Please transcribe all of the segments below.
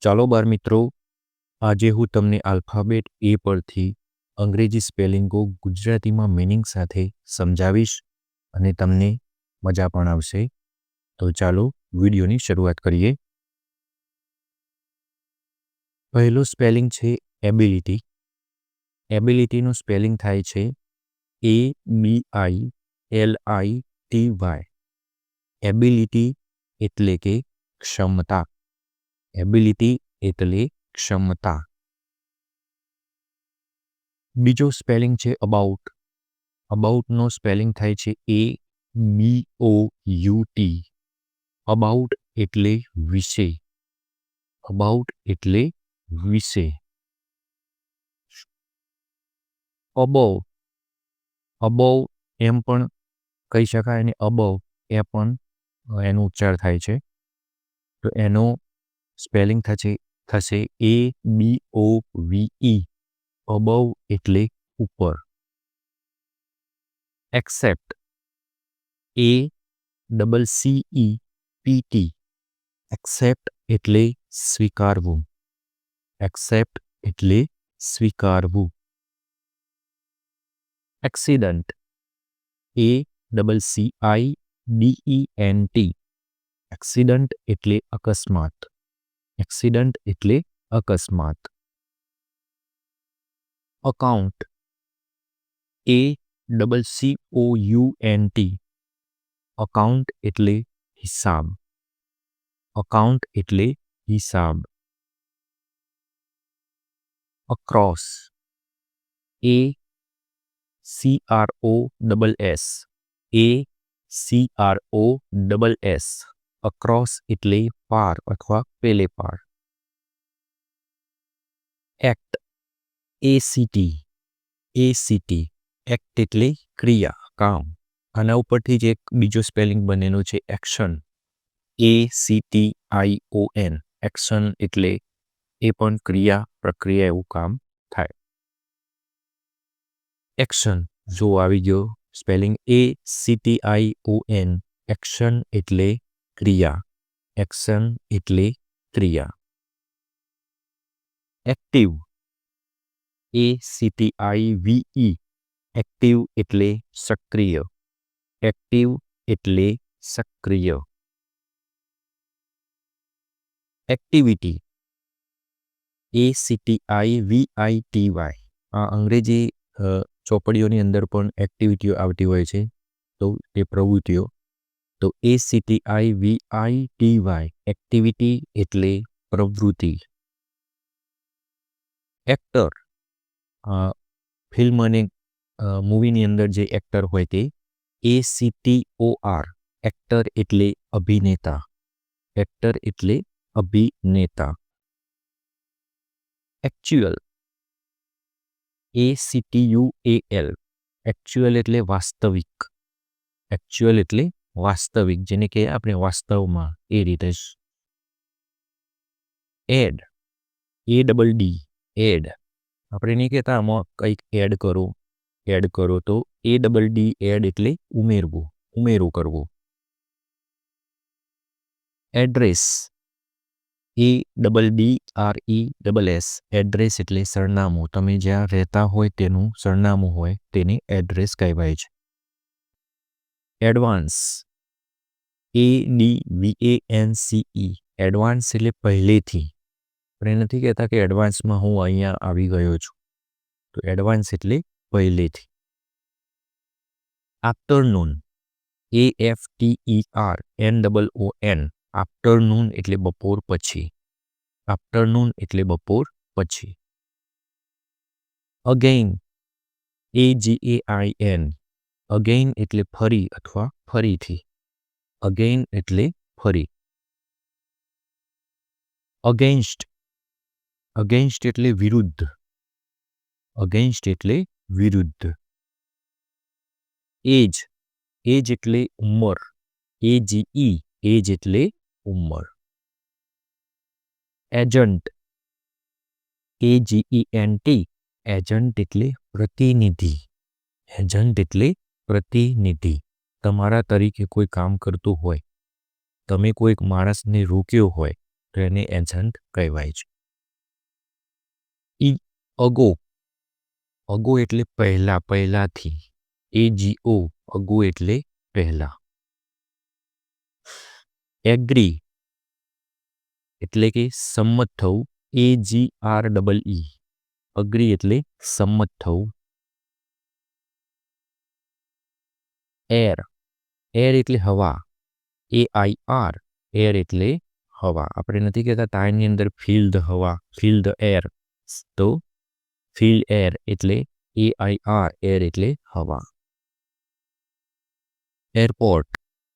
ચાલો બાર મિત્રો, આજે હું તમને આલ્ફાબેટ એ પરથી અંગ્રેજી સ્પેલિંગો ગુજરાતીમાં મીનિંગ સાથે સમજાવીશ અને તમને મજા પણ આવશે. તો ચાલો વિડીયોની શરૂઆત કરીએ. પહેલું સ્પેલિંગ છે એબિલિટી. એબિલિટીનું સ્પેલિંગ થાય છે ABILITY. એબિલિટી એટલે કે ક્ષમતા. એબિલિટી એટલે ક્ષમતા. બીજો સ્પેલિંગ છે અબાઉટ. અબાઉટનો સ્પેલિંગ થાય છે ABOUT. અબાઉટ એટલે વિશે. અબાઉટ એટલે વિશે. અબવ. અબવ એમ પણ કહી શકાય અને અબવ એ પણ એનો ઉચ્ચાર થાય છે. તો એનો સ્પેલિંગ થશે ABOVE. અબવ એટલે ઉપર. એક્સેપ્ટ. ACCEPT. એક્સેપ્ટ એટલે સ્વીકારવું. એક્સેપ્ટ એટલે સ્વીકારવું. એક્સિડન્ટ. ACCIDENT. એક્સિડન્ટ એટલે અકસ્માત. એક્સિડન્ટ એટલે અકસ્માત. અકાઉન્ટ. ACCOUNT. અકાઉન્ટ એટલે હિસાબ. અકાઉન્ટ એટલે હિસાબ. અક્રોસ. ACROSS. ACROSS. અક્રોસ એટલે પાર અથવા પેલે પાર. એક્ટ. ACT. ACT. એક્ટ એટલે ક્રિયા, કામ. આના ઉપરથી જ એક બીજો સ્પેલિંગ બનેલો છે એક્શન. ACTION. એક્શન એટલે એ પણ ક્રિયા, પ્રક્રિયા એવું કામ થાય. એક્શન જો આવી ગયો સ્પેલિંગ ACTION. એક્શન એટલે ક્રિયા. એક્શન એટલે ક્રિયા. એક્ટિવ. ACTIVE. એક્ટિવ એટલે સક્રિય. એક્ટિવ એટલે સક્રિય. એક્ટિવિટી. ACTIVITY. આ અંગ્રેજી ચોપડીઓની અંદર પણ એક્ટિવિટીઓ આવતી હોય છે, તો એ પ્રવૃત્તિઓ. તો ACTIVITY. એક્ટિવિટી એટલે પ્રવૃત્તિ. એક્ટર. ફિલ્મ અને મૂવીની અંદર જે એક્ટર હોય તે ACTOR. એક્ટર એટલે અભિનેતા. એક્ટર એટલે અભિનેતા. એક્ચ્યુઅલ. ACTUAL. એક્ચ્યુઅલ એટલે વાસ્તવિક. એક્ચ્યુઅલ એટલે વાસ્તવિક, જેને કે આપણે વાસ્તવમાં એ રીતે જ. એડ. ADD. એડ. આપણે નહીં કહેતા આમાં કંઈક એડ કરો, એડ કરો, તો ADD. એડ એટલે ઉમેરવું, ઉમેરું કરવું. એડ્રેસ. ADDRESS. એડ્રેસ એટલે સરનામું. તમે જ્યાં રહેતા હોય તેનું સરનામું હોય તેને એડ્રેસ કહેવાય છે. એડવાન્સ. ADVANCE. એડવાન્સ એટલે પહેલેથી. આપણે નથી કહેતા કે એડવાન્સમાં હું અહીંયા આવી ગયો છું. તો એડવાન્સ એટલે પહેલેથી. આફ્ટરનૂન. AFTERNOON. આફ્ટરનૂન એટલે બપોર પછી. આફ્ટરનૂન એટલે બપોર પછી. અગેઇન. AGAIN. અગેઇન એટલે ફરી અથવા ફરીથી. અગેઇન એટલે ફરી. અગેન્સ્ટ. અગેન્સ્ટ એટલે વિરુદ્ધ. અગેન્સ્ટ એટલે વિરુદ્ધ. એજ. એજ એટલે ઉંમર. AGE. એજ એટલે ઉંમર. એજન્ટ. AGENT. એજન્ટ એટલે પ્રતિનિધિ. એજન્ટ એટલે પ્રતિનિધિ. તમારા તરીકે કોઈ કામ કરતું હોય, તમે કોઈક માણસને રોક્યો હોય, તો એને એજન્ટ કહેવાય છે. અગો, અગો એટલે પહેલા, પહેલાથી. AGO, અગો એટલે પહેલા. એગ્રી એટલે કે સંમત થવું. AGREE, અગ્રી એટલે સંમત થવું. એર, એર એટલે હવા. AIR, એર એટલે હવા. આપણે નથી કહેતા ટાયરની અંદર ફીલ ધ હવા, ફીલ ધ એર, તો ફીલ એર એટલે AIR, એર એટલે હવા. એરપોર્ટ,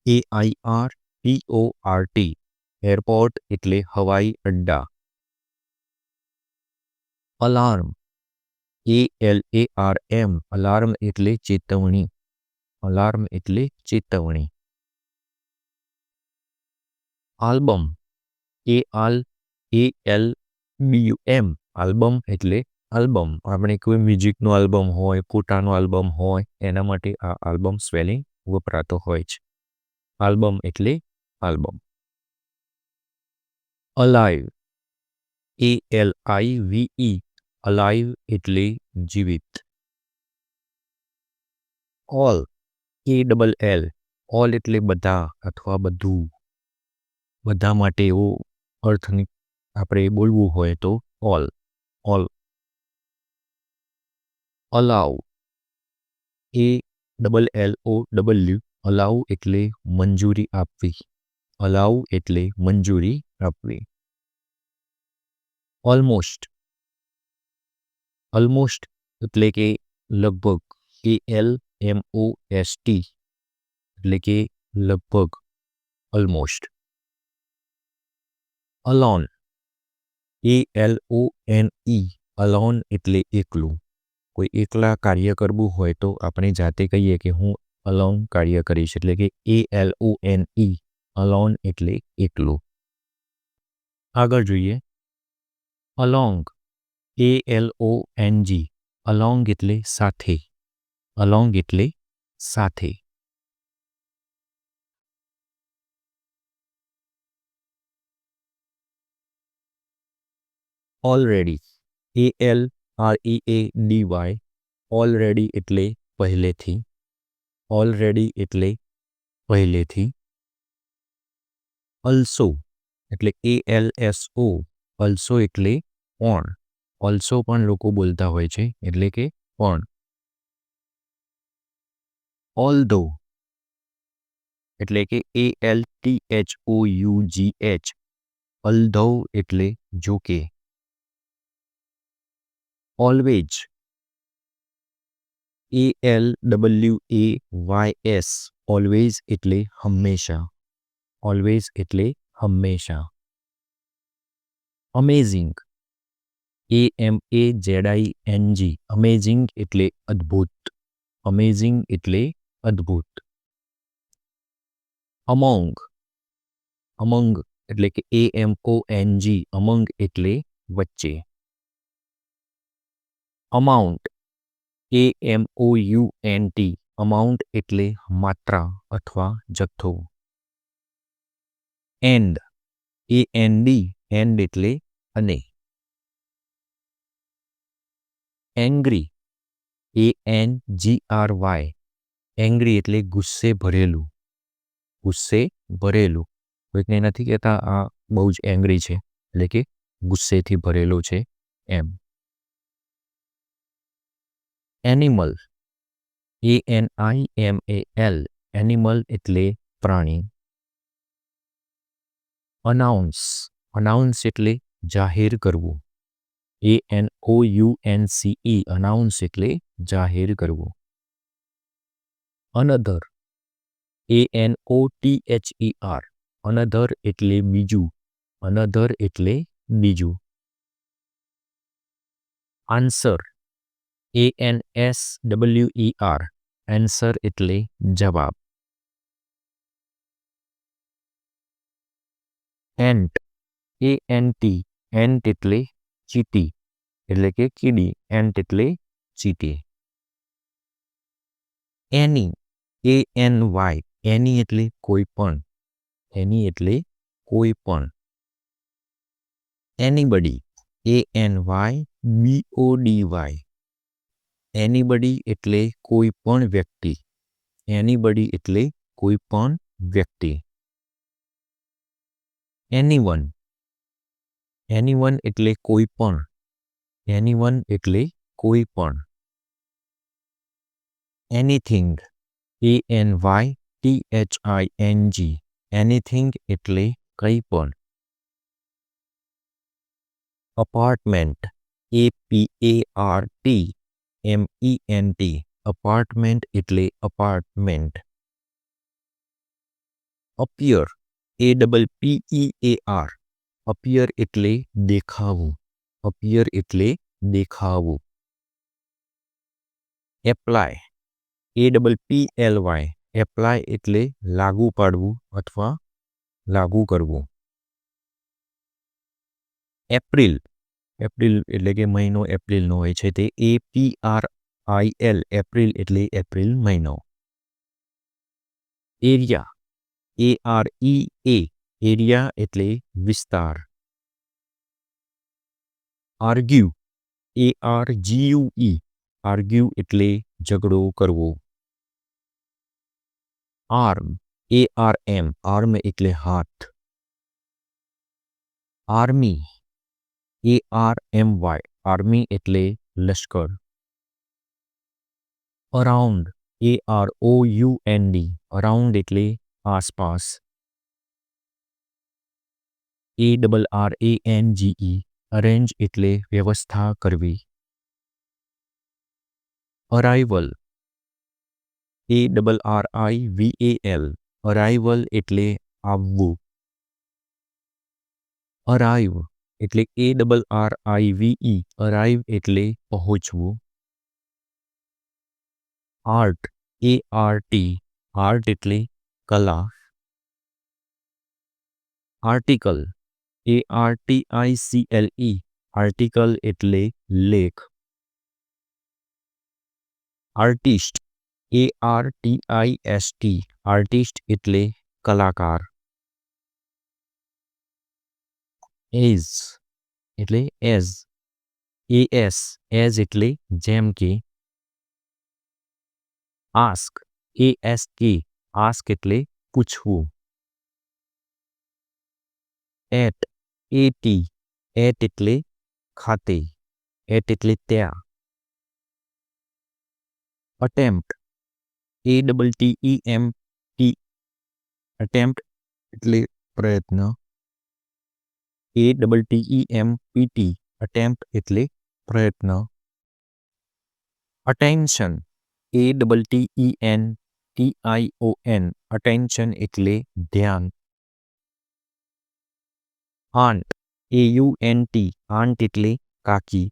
AIRPORT, એરપોર્ટ એટલે હવાઈ અડ્ડા. અલાર્મ, ALARM, અલાર્મ એટલે ચેતવણી, અલાર્મ એટલે ચેતવણી. આલ્બમ, ALBUM, આલ્બમ એટલે આલ્બમ. આપણે કોઈ મ્યુઝિકનો આલ્બમ હોય, ફોટાનો આલ્બમ હોય, એના માટે આ આલ્બમ સ્પેલિંગ વપરાતો હોય છે. આલ્બમ એટલે આલ્બમ. અલાઇવ, ALIVE, અલાઇવ એટલે જીવિત. ઓલ, ALL, ઓલ એટલે બધા અથવા બધું, બધા માટે એવો અર્થની આપણે બોલવું હોય તો ઓલ, ઓલ. અલાઉ, ALLOW, અલાઉ એટલે મંજૂરી આપવી, અલાઉ એટલે મંજૂરી આપવી. ઓલમોસ્ટ, ઓલમોસ્ટ એટલે કે લગભગ. ALMOST એટલે કે લગભગ, ઓલમોસ્ટ. અલોન, ALONE, અલોન એટલે એકલું. કોઈ એકલા કાર્ય કરવું હોય તો આપણે જાતે કહીએ કે હું અલોન કાર્ય કરીશ, એટલે કે ALONE, અલોન એટલે એકલું. આગળ જોઈએ અલોંગ, ALONG, અલોંગ એટલે સાથે, અલોંગ એટલે સાથે. ઓલરેડી, ALREADY, ઓલરેડી એટલે પહેલેથી, ઓલરેડી એટલે પહેલેથી. અલ્સો એટલે ALSO, અલ્સો એટલે પણ, અલ્સો પણ લોકો બોલતા હોય છે, એટલે કે પણ. ઓલ્ધો એટલે કે ALTHOUGH, અલ્ધો એટલે જોકે. ઓલવેજ, ALWAYS, ઓલવેઝ એટલે હંમેશા, ઓલવેઝ એટલે હંમેશા. અમેઝિંગ, AMAZING, અમેઝિંગ એટલે અદ્ભુત, અમેઝિંગ એટલે અદ્ભુત. અમોંગ, અમંગ એટલે કે AMONG, અમંગ એટલે વચ્ચે. અમાઉન્ટ, AMOUNT, અમાઉન્ટ એટલે માત્રા અથવા જથ્થો. એન્ડ, AND, એન્ડ એટલે અને. એંગ્રી, ANGRY, એંગ્રી એટલે ગુસ્સે ભરેલું, ગુસ્સે ભરેલું. કોઈકને નથી કહેતા આ બહુ જ એંગ્રી છે, એટલે કે ગુસ્સેથી ભરેલો છે એમ. એનિમલ, ANIMAL, એનિમલ એટલે પ્રાણી. અનાઉન્સ, અનાઉન્સ એટલે જાહેર કરવું, ANOUNCE, અનાઉન્સ એટલે જાહેર કરવું. અનધર, ANOTHER, અનધર એટલે બીજું, અનધર એટલે બીજું. આન્સર, ANSWER, આન્સર એટલે જવાબ. એન્ટ, ANT, એન્ટ એટલે ચીટી, એટલે કે કીડી, એન્ટ એટલે ચીટી. એની, ANY, એની એટલે કોઈ પણ, એની એટલે કોઈ પણ. Anybody, ANYBODY. એનીબડી એટલે કોઈ પણ વ્યક્તિ. એનીબડી એટલે કોઈ પણ વ્યક્તિ. એનીવન, એનીવન એટલે કોઈ પણ. એનીવન એટલે કોઈ પણ. Anything, ANYTHING. એનીથિંગ એટલે કંઈ પણ. Apartment, APARTMENT. અપાર્ટમેન્ટ એટલે અપાર્ટમેન્ટ. Appear, APPEAR. અપિયર એટલે દેખાવું. અપિયર એટલે દેખાવું. Apply, APPLY. એપ્લાય એટલે લાગુ પાડવું અથવા લાગુ કરવું. એપ્રિલ, એપ્રિલ એટલે કે મહિનો એપ્રિલનો હોય છે તે APRIL. એપ્રિલ એટલે એપ્રિલ મહિનો. Area, AREA. એરિયા એટલે વિસ્તાર. Argue, ARGUE. આર્ગ્યુ એટલે ઝઘડો કરવો. Arm, ARM. આર્મ એટલે હાથ. Army, ARMY. આર્મી એટલે લશ્કર. Around, AROUND. અરાઉન્ડ એટલે આસપાસ. ARRANGE. અરેન્જ એટલે વ્યવસ્થા કરવી. Arrival, ARRIVAL. અરાઇવલ એટલે આવવું. અરાઇવ એટલે ARRIVE. અરાઇવ એટલે પહોંચવું. Art, ART. આર્ટ એટલે કલા. Article, ARTICLE. આર્ટિકલ એટલે લેખ. Artist, ARTIST. આર્ટિસ્ટ એટલે કલાકાર. એઝ એટલે એઝ, AS. એઝ એટલે જેમ કે. Ask, ASK. આસ્ક એટલે પૂછવું. At, AT. એટ એટલે ખાતે. એટ એટલે ત્યાં. Attempt, ATTEMPT. અટેમ્પ્ટ એટલે પ્રયત્ન. ATTEMPT. અટેમ્પ્ટ એટલે પ્રયત્ન. Attention, ATTENTION. અટેન્શન એટલે ધ્યાન. Aunt, AUNT. આંટ એટલે કાકી.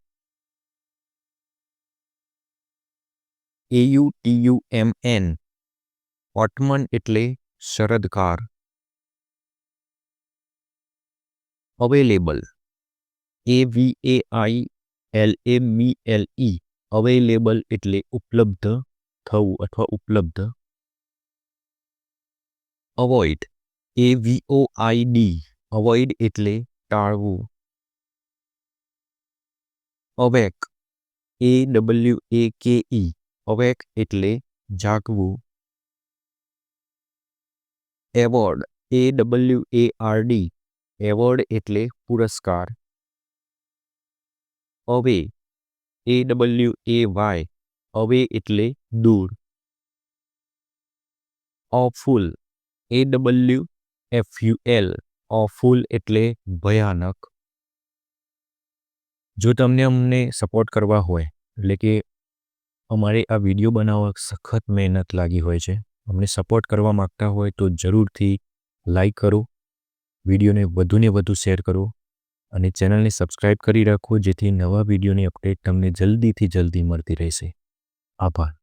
AUTUMN. ઓટમન એટલે શરદકાર. Available, AVAILABLE. અવેલેબલ એટલે ઉપલબ્ધ થવું અથવા ઉપલબ્ધ. Avoid, AVOID. અવોઇડ એટલે ટાળવું. Awake, AWAKE. અવેક એટલે જાગવું. Award, AWARD. એવોર્ડ એટલે પુરસ્કાર. અવે, AWAY. અવે એટલે દૂર. ઓફુલ, AWFUL. ઓફુલ એટલે ભયાનક. જો તમને અમને સપોર્ટ કરવા હોય, એટલે કે અમારે આ વિડીયો બનાવવા સખત મહેનત લાગી હોય છે, અમને સપોર્ટ કરવા માગતા હોય તો જરૂરથી લાઈક કરો, વિડીયોને વધુને વધુ શેર કરો અને ચેનલને સબસ્ક્રાઈબ કરી રાખો જેથી નવા વિડીયોની અપડેટ તમને જલ્દીથી જલ્દી મળતી રહેશે. આભાર.